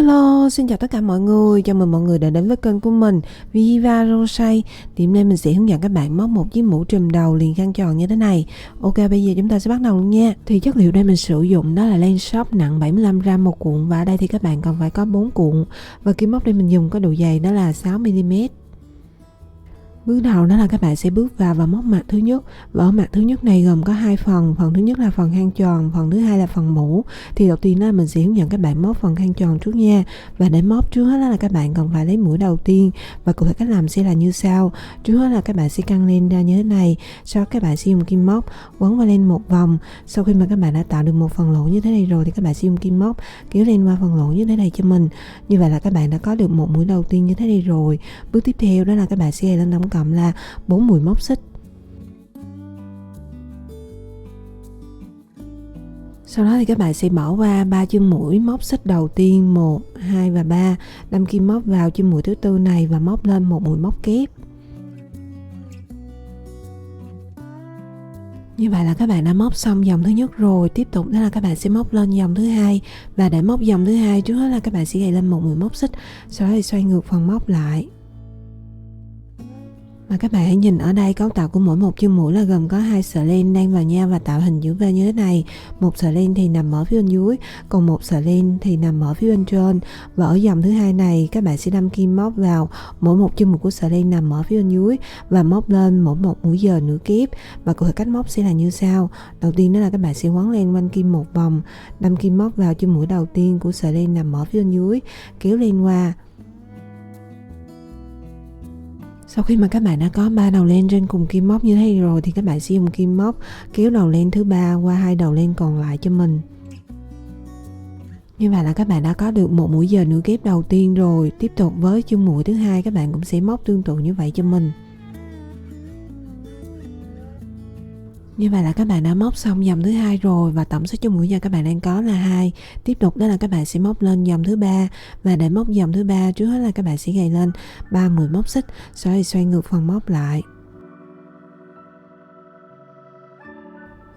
Hello, xin chào tất cả mọi người, chào mừng mọi người đã đến với kênh của mình Viva Rosay. Thì hôm nay mình sẽ hướng dẫn các bạn móc một chiếc mũ trùm đầu liền khăn tròn như thế này. Ok, bây giờ chúng ta sẽ bắt đầu luôn nha. Thì chất liệu đây mình sử dụng đó là len shop nặng 75g một cuộn, và ở đây thì các bạn cần phải có 4 cuộn. Và kim móc đây mình dùng có độ dày đó là 6mm. Bước đầu đó là các bạn sẽ bước vào và móc mặt thứ nhất. Và ở mặt thứ nhất này gồm có hai phần. Phần thứ nhất là phần khăn tròn, phần thứ hai là phần mũ. Thì đầu tiên đó là mình sẽ hướng dẫn các bạn móc phần khăn tròn trước nha. Và để móc trước hết đó là các bạn cần phải lấy mũi đầu tiên. Và cụ thể cách làm sẽ là như sau. Trước hết là các bạn sẽ căng len ra như thế này. Sau đó các bạn sẽ dùng kim móc quấn vào len một vòng. Sau khi mà các bạn đã tạo được một phần lỗ như thế này rồi thì các bạn sẽ dùng kim móc kéo len qua phần lỗ như thế này cho mình. Như vậy là các bạn đã có được một mũi đầu tiên như thế này rồi. Bước tiếp theo đó là các bạn sẽ lên tổng cộng là 4 mũi móc xích. Sau đó thì các bạn sẽ bỏ qua 3 chân mũi móc xích đầu tiên 1, 2 và 3, đâm kim móc vào chân mũi thứ tư này và móc lên một mũi móc kép. Như vậy là các bạn đã móc xong dòng thứ nhất rồi. Tiếp tục đó là các bạn sẽ móc lên dòng thứ hai. Và để móc dòng thứ hai trước hết là các bạn sẽ gài lên một mũi móc xích, sau đó thì xoay ngược phần móc lại. Mà các bạn hãy nhìn ở đây, cấu tạo của mỗi một chân mũi là gồm có 2 sợi len đan vào nhau và tạo hình chữ V như thế này. Một sợi len thì nằm ở phía bên dưới, còn một sợi len thì nằm ở phía bên trên. Và ở dòng thứ hai này các bạn sẽ đâm kim móc vào mỗi một chân mũi của sợi len nằm ở phía bên dưới và móc lên mỗi một mũi dời nửa kép. Và cụ thể cách móc sẽ là như sau. Đầu tiên đó là các bạn sẽ quấn len quanh kim một vòng, đâm kim móc vào chân mũi đầu tiên của sợi len nằm ở phía bên dưới, kéo len qua. Sau khi mà các bạn đã có 3 đầu len trên cùng kim móc như thế này rồi thì các bạn sẽ dùng kim móc kéo đầu len thứ ba qua 2 đầu len còn lại cho mình. Như vậy là các bạn đã có được một mũi dời nửa kép đầu tiên rồi. Tiếp tục với chân mũi thứ hai các bạn cũng sẽ móc tương tự như vậy cho mình. Như vậy là các bạn đã móc xong dòng thứ hai rồi và tổng số chân mũi giờ các bạn đang có là 2. Tiếp tục đó là các bạn sẽ móc lên dòng thứ ba, và để móc dòng thứ ba trước hết là các bạn sẽ gài lên 3 mũi móc xích, sau đó xoay ngược phần móc lại.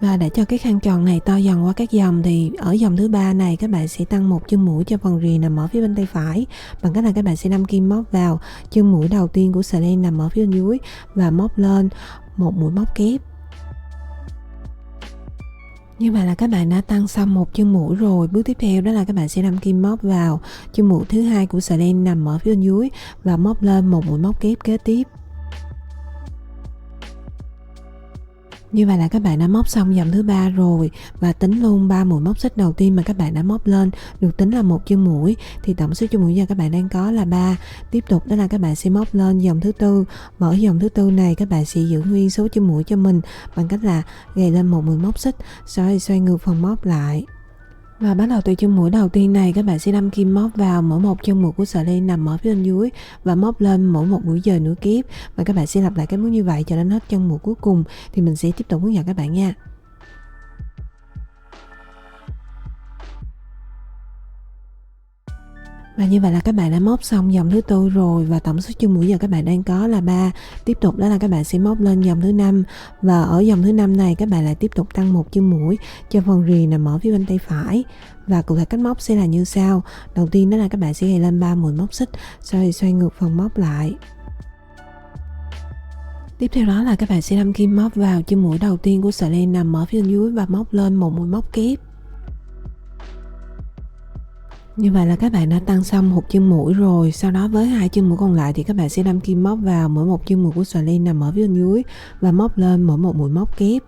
Và để cho cái khăn tròn này to dần qua các dòng thì ở dòng thứ ba này các bạn sẽ tăng một chân mũi cho phần rìa nằm ở phía bên tay phải, bằng cách là các bạn sẽ đâm kim móc vào chân mũi đầu tiên của sợi len nằm ở phía bên dưới và móc lên một mũi móc kép. Như vậy là các bạn đã tăng xong một chân mũi rồi. Bước tiếp theo đó là các bạn sẽ đâm kim móc vào chân mũi thứ hai của sợi len nằm ở phía bên dưới và móc lên một mũi móc kép kế tiếp. Như vậy là các bạn đã móc xong dòng thứ ba rồi, và tính luôn 3 mũi móc xích đầu tiên mà các bạn đã móc lên được tính là một chân mũi, thì tổng số chân mũi giờ các bạn đang có là 3. Tiếp tục đó là các bạn sẽ móc lên dòng thứ tư, và ở dòng thứ tư này các bạn sẽ giữ nguyên số chân mũi cho mình bằng cách là gài lên một mũi móc xích, sau đó xoay ngược phần móc lại. Và bắt đầu từ chân mũi đầu tiên này các bạn sẽ đâm kim móc vào mỗi một chân mũi của sợi len nằm ở phía bên dưới và móc lên mỗi một mũi dời nửa kép, và các bạn sẽ lặp lại cái bước như vậy cho đến hết chân mũi cuối cùng. Thì mình sẽ tiếp tục hướng dẫn các bạn nha. Và như vậy là các bạn đã móc xong dòng thứ tư rồi, và tổng số chân mũi giờ các bạn đang có là 3. Tiếp tục đó là các bạn sẽ móc lên dòng thứ 5, và ở dòng thứ 5 này các bạn lại tiếp tục tăng một chân mũi cho phần rìa nằm ở phía bên tay phải. Và cụ thể cách móc sẽ là như sau. Đầu tiên đó là các bạn sẽ gài lên 3 mũi móc xích, sau đó xoay ngược phần móc lại. Tiếp theo đó là các bạn sẽ đâm kim móc vào chân mũi đầu tiên của sợi len nằm ở phía bên dưới và móc lên một mũi móc kép. Như vậy là các bạn đã tăng xong một chân mũi rồi. Sau đó với 2 chân mũi còn lại thì các bạn sẽ đâm kim móc vào mỗi một chân mũi của sợi len nằm ở phía bên dưới và móc lên mỗi một mũi móc kép.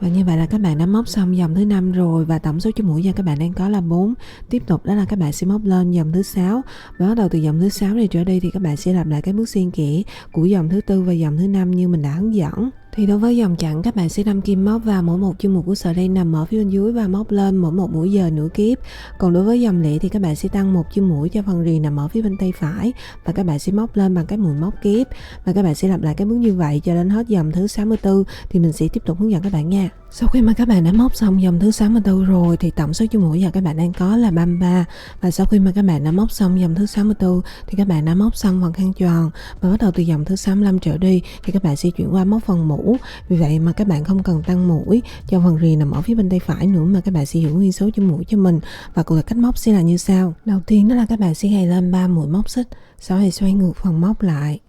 Và như vậy là các bạn đã móc xong dòng thứ 5 rồi, và tổng số chân mũi giờ các bạn đang có là 4. Tiếp tục đó là các bạn sẽ móc lên dòng thứ 6, và bắt đầu từ dòng thứ 6 này trở đi thì các bạn sẽ lặp lại cái bước xen kẽ của dòng thứ tư và dòng thứ 5 như mình đã hướng dẫn. Thì đối với dòng chẵn các bạn sẽ đâm kim móc vào mỗi một chân mũi của sợi len nằm ở phía bên dưới và móc lên mỗi một mũi dời nửa kép. Còn đối với dòng lẻ thì các bạn sẽ tăng một chân mũi cho phần rìa nằm ở phía bên tay phải, và các bạn sẽ móc lên bằng cái mũi móc kép, và các bạn sẽ lặp lại cái bước như vậy cho đến hết dòng thứ 64. Thì mình sẽ tiếp tục hướng dẫn các bạn nha. Sau khi mà các bạn đã móc xong dòng thứ 64 rồi thì tổng số chân mũi giờ các bạn đang có là 33. Và sau khi mà các bạn đã móc xong dòng thứ 64 thì các bạn đã móc xong phần khăn tròn, và bắt đầu từ dòng thứ 65 trở đi thì các bạn sẽ chuyển qua móc phần mũ. Vì vậy mà các bạn không cần tăng mũi cho phần rì nằm ở phía bên tay phải nữa, mà các bạn sẽ giữ nguyên số chân mũi cho mình. Và cụ thể cách móc sẽ là như sau. Đầu tiên đó là các bạn sẽ gài lên 3 mũi móc xích, sau đó thì xoay ngược phần móc lại.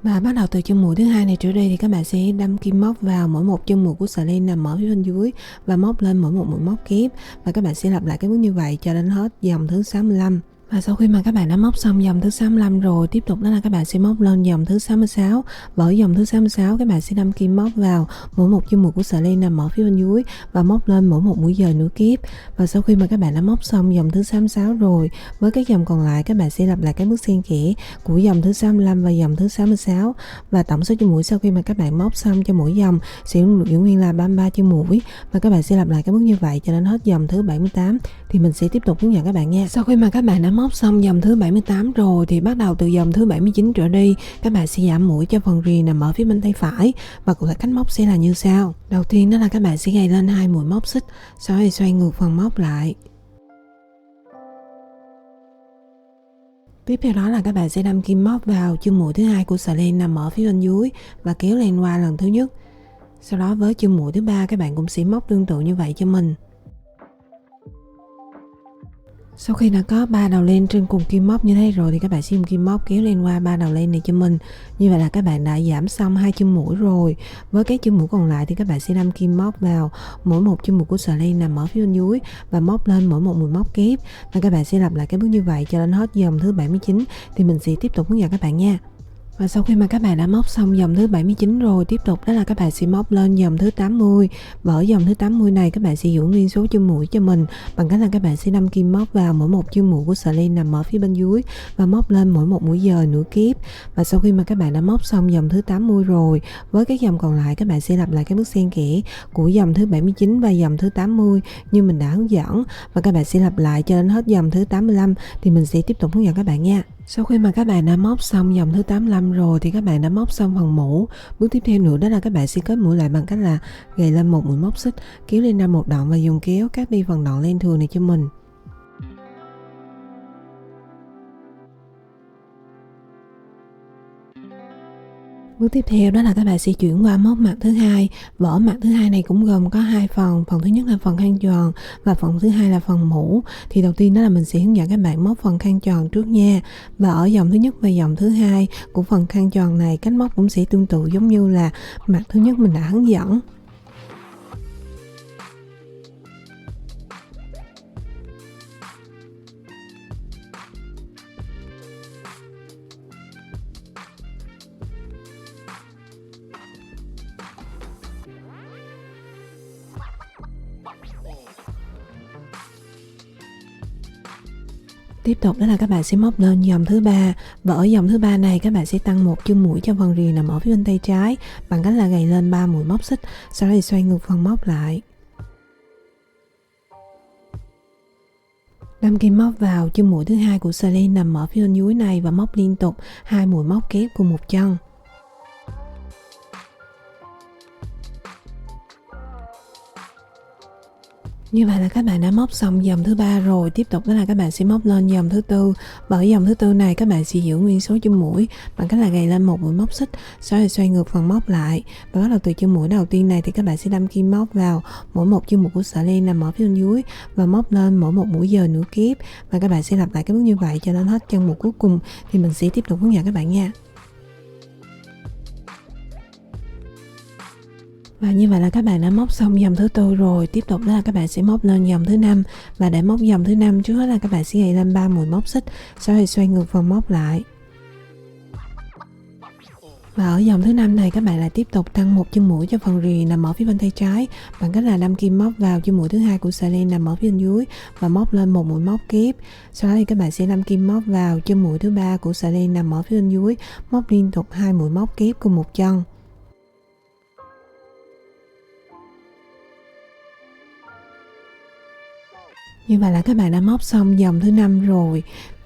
Và bắt đầu từ chân mũi thứ hai này trở đi thì các bạn sẽ đâm kim móc vào mỗi một chân mũi của sợi len nằm ở phía bên dưới và móc lên mỗi một mũi móc kép, và các bạn sẽ lặp lại cái bước như vậy cho đến hết dòng thứ 65. Và sau khi mà các bạn đã móc xong dòng thứ 65 rồi, tiếp tục đó là các bạn sẽ móc lên dòng thứ 66. Và ở dòng thứ 66 các bạn sẽ đâm kim móc vào mỗi một chân mũi của sợi len nằm ở phía bên dưới và móc lên mỗi một mũi dời nửa kép. Và sau khi mà các bạn đã móc xong dòng thứ 66 rồi, với các dòng còn lại các bạn sẽ lặp lại cái bước xen kẽ của dòng thứ 65 và dòng thứ 66. Và tổng số chân mũi sau khi mà các bạn móc xong cho mỗi dòng sẽ giữ nguyên là 33 chân mũi, và các bạn sẽ lặp lại cái bước như vậy cho đến hết dòng thứ 78. Thì mình sẽ tiếp tục hướng dẫn các bạn nha. Sau khi mà các bạn đã móc xong dòng thứ 78 rồi thì bắt đầu từ dòng thứ 79 trở đi các bạn sẽ giảm mũi cho phần rì nằm ở phía bên tay phải, và cụ thể cách móc sẽ là như sau. Đầu tiên đó là các bạn sẽ gài lên 2 mũi móc xích, sau đó xoay ngược phần móc lại. Tiếp theo đó là các bạn sẽ đâm kim móc vào chân mũi thứ hai của sợi len nằm ở phía bên dưới và kéo len qua lần thứ nhất. Sau đó với chân mũi thứ ba các bạn cũng sẽ móc tương tự như vậy cho mình. Sau khi đã có 3 đầu len trên cùng kim móc như thế rồi thì các bạn sẽ dùng kim móc kéo len qua 3 đầu len này cho mình. Như vậy là các bạn đã giảm xong 2 chân mũi rồi. Với các chân mũi còn lại thì các bạn sẽ đâm kim móc vào mỗi một chân mũi của sợi len nằm ở phía bên dưới và móc lên mỗi một mũi móc kép. Và các bạn sẽ lặp lại cái bước như vậy cho đến hết dòng thứ 79 thì mình sẽ tiếp tục hướng dẫn các bạn nha. Và sau khi mà các bạn đã móc xong dòng thứ 79 rồi, tiếp tục đó là các bạn sẽ móc lên dòng thứ 80. Và ở dòng thứ 80 này các bạn sẽ giữ nguyên số chân mũi cho mình bằng cách là các bạn sẽ đâm kim móc vào mỗi một chân mũi của sợi len nằm ở phía bên dưới và móc lên mỗi một mũi dời nửa kép. Và sau khi mà các bạn đã móc xong dòng thứ 80 rồi, với các dòng còn lại các bạn sẽ lặp lại cái bước xen kẽ của dòng thứ 79 và dòng thứ 80 như mình đã hướng dẫn, và các bạn sẽ lặp lại cho đến hết dòng thứ 85 thì mình sẽ tiếp tục hướng dẫn các bạn nha. Sau khi mà các bạn đã móc xong dòng thứ 85 rồi thì các bạn đã móc xong phần mũ. Bước tiếp theo nữa đó là các bạn sẽ kết mũi lại bằng cách là gài lên một mũi móc xích, kéo lên ra một đoạn và dùng kéo cắt đi phần đoạn len thừa này cho mình. Bước tiếp theo đó là các bạn sẽ chuyển qua móc mặt thứ hai. Vỏ mặt thứ hai này cũng gồm có hai phần. Phần thứ nhất là phần khăn tròn và phần thứ hai là phần mũ. Thì đầu tiên đó là mình sẽ hướng dẫn các bạn móc phần khăn tròn trước nha. Và ở dòng thứ nhất và dòng thứ hai của phần khăn tròn này, cách móc cũng sẽ tương tự giống như là mặt thứ nhất mình đã hướng dẫn. Tiếp tục đó là các bạn sẽ móc lên dòng thứ ba, và ở dòng thứ ba này các bạn sẽ tăng một chân mũi cho phần rì nằm ở phía bên tay trái bằng cách là gài lên 3 mũi móc xích, sau đó thì xoay ngược phần móc lại. Đâm kim móc vào chân mũi thứ hai của sợi len nằm ở phía bên dưới này và móc liên tục 2 mũi móc kép cùng một chân. Như vậy là các bạn đã móc xong dòng thứ ba rồi. Tiếp tục đó là các bạn sẽ móc lên dòng thứ tư. Và ở dòng thứ tư này các bạn sẽ giữ nguyên số chân mũi bằng cách là gài lên một mũi móc xích, sau đó xoay ngược phần móc lại. Và bắt đầu từ chân mũi đầu tiên này thì các bạn sẽ đâm kim móc vào mỗi một chân mũi của sợi len nằm ở phía bên dưới và móc lên mỗi một mũi dời nửa kép. Và các bạn sẽ lặp lại cái bước như vậy cho đến hết chân mũi cuối cùng thì mình sẽ tiếp tục hướng dẫn các bạn nha. Và như vậy là các bạn đã móc xong dòng thứ tư rồi. Tiếp tục đó là các bạn sẽ móc lên dòng thứ năm. Và để móc dòng thứ năm, trước hết là các bạn sẽ gài lên 3 mũi móc xích, sau đó xoay ngược phần móc lại. Và ở dòng thứ năm này các bạn lại tiếp tục tăng một chân mũi cho phần rì nằm ở phía bên tay trái bằng cách là đâm kim móc vào chân mũi thứ hai của sợi len nằm ở phía bên dưới và móc lên một mũi móc kép. Sau đó thì các bạn sẽ đâm kim móc vào chân mũi thứ ba của sợi len nằm ở phía bên dưới, móc liên tục 2 mũi móc kép cùng một chân. Như vậy là các bạn đã móc xong dòng thứ năm rồi.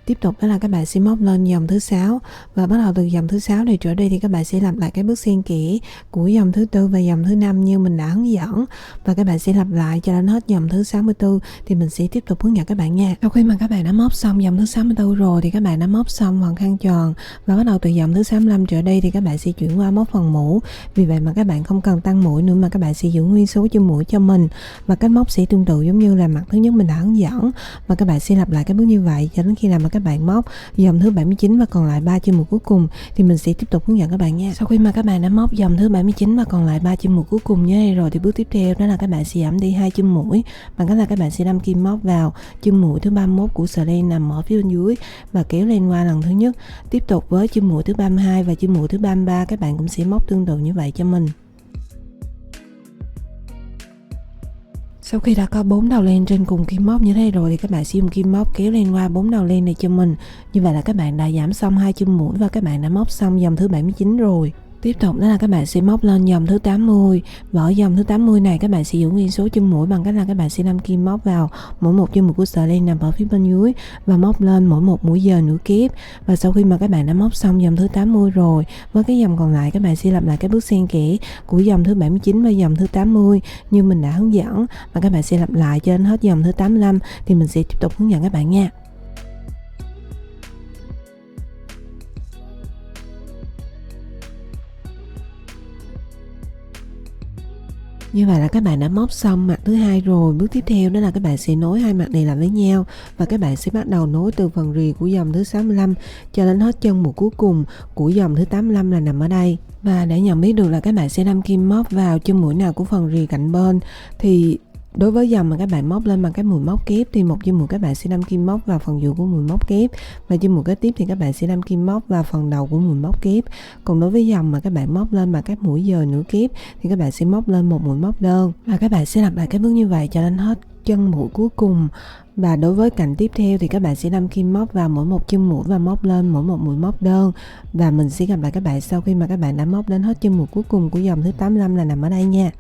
Tiếp tục đó là các bạn sẽ móc lên dòng thứ 6 và bắt đầu từ dòng thứ 6 này trở đi thì các bạn sẽ lặp lại cái bước xen kẽ của dòng thứ 4 và dòng thứ 5 như mình đã hướng dẫn, và các bạn sẽ lặp lại cho đến hết dòng thứ 64 thì mình sẽ tiếp tục hướng dẫn các bạn nha. Sau khi mà các bạn đã móc xong dòng thứ 64 rồi thì các bạn đã móc xong phần khăn tròn, và bắt đầu từ dòng thứ 65 trở đi thì các bạn sẽ chuyển qua móc phần mũ. Vì vậy mà các bạn không cần tăng mũi nữa mà các bạn sẽ giữ nguyên số chân mũi cho mình, và cách móc sẽ tương tự giống như là mặt thứ nhất mình đã hướng dẫn, và các bạn sẽ lặp lại cái bước như vậy cho đến khi nào mà các bạn móc dòng thứ 79 và còn lại 3 chân mũi cuối cùng thì mình sẽ tiếp tục hướng dẫn các bạn nha. Sau khi mà các bạn đã móc dòng thứ 79 và còn lại 3 chân mũi cuối cùng như này rồi thì bước tiếp theo đó là các bạn sẽ giảm đi 2 chân mũi bằng cách là các bạn sẽ đâm kim móc vào chân mũi thứ 31 của sợi len nằm ở phía bên dưới và kéo lên qua lần thứ nhất. Tiếp tục với chân mũi thứ 32 và chân mũi thứ 33 các bạn cũng sẽ móc tương tự như vậy cho mình. Sau khi đã có 4 đầu len trên cùng kim móc như thế rồi thì các bạn sẽ dùng kim móc kéo lên qua 4 đầu len này cho mình. Như vậy là các bạn đã giảm xong 2 chân mũi và các bạn đã móc xong dòng thứ 79 rồi. Tiếp tục đó là các bạn sẽ móc lên dòng thứ 80, và ở dòng thứ 80 này các bạn sẽ giữ nguyên số chân mũi bằng cách là các bạn sẽ đâm kim móc vào mỗi một chân mũi của sợi len nằm ở phía bên dưới và móc lên mỗi một mũi dời nửa kép. Và sau khi mà các bạn đã móc xong dòng thứ 80 rồi, với cái dòng còn lại các bạn sẽ lặp lại cái bước xen kẽ của dòng thứ 79 và dòng thứ 80 như mình đã hướng dẫn, và các bạn sẽ lặp lại cho đến hết dòng thứ 85 thì mình sẽ tiếp tục hướng dẫn các bạn nha. Như vậy là các bạn đã móc xong mặt thứ 2 rồi. Bước tiếp theo đó là các bạn sẽ nối hai mặt này lại với nhau, và các bạn sẽ bắt đầu nối từ phần rìa của dòng thứ 65 cho đến hết chân mũi cuối cùng của dòng thứ 85 là nằm ở đây. Và để nhận biết được là các bạn sẽ đâm kim móc vào chân mũi nào của phần rìa cạnh bên thì đối với dòng mà các bạn móc lên bằng cái mũi móc kép thì một chân mũi các bạn sẽ đâm kim móc vào phần giữa của mũi móc kép, và chân mũi kế tiếp thì các bạn sẽ đâm kim móc vào phần đầu của mũi móc kép. Còn đối với dòng mà các bạn móc lên bằng các mũi dời nửa kép thì các bạn sẽ móc lên một mũi móc đơn, và các bạn sẽ lặp lại cái bước như vậy cho đến hết chân mũi cuối cùng. Và đối với cạnh tiếp theo thì các bạn sẽ đâm kim móc vào mỗi một chân mũi và móc lên mỗi một mũi móc đơn. Và mình sẽ gặp lại các bạn sau khi mà các bạn đã móc đến hết chân mũi cuối cùng của dòng thứ 85 là nằm ở đây nha.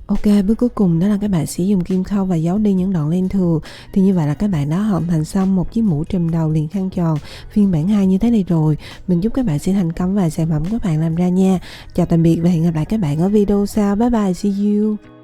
Ok, bước cuối cùng đó là các bạn sẽ dùng kim khâu và giấu đi những đoạn len thừa. Thì như vậy là các bạn đã hoàn thành xong một chiếc mũ trùm đầu liền khăn tròn phiên bản 2 như thế này rồi. Mình chúc các bạn sẽ thành công và sản phẩm các bạn làm ra nha. Chào tạm biệt và hẹn gặp lại các bạn ở video sau. Bye bye, see you.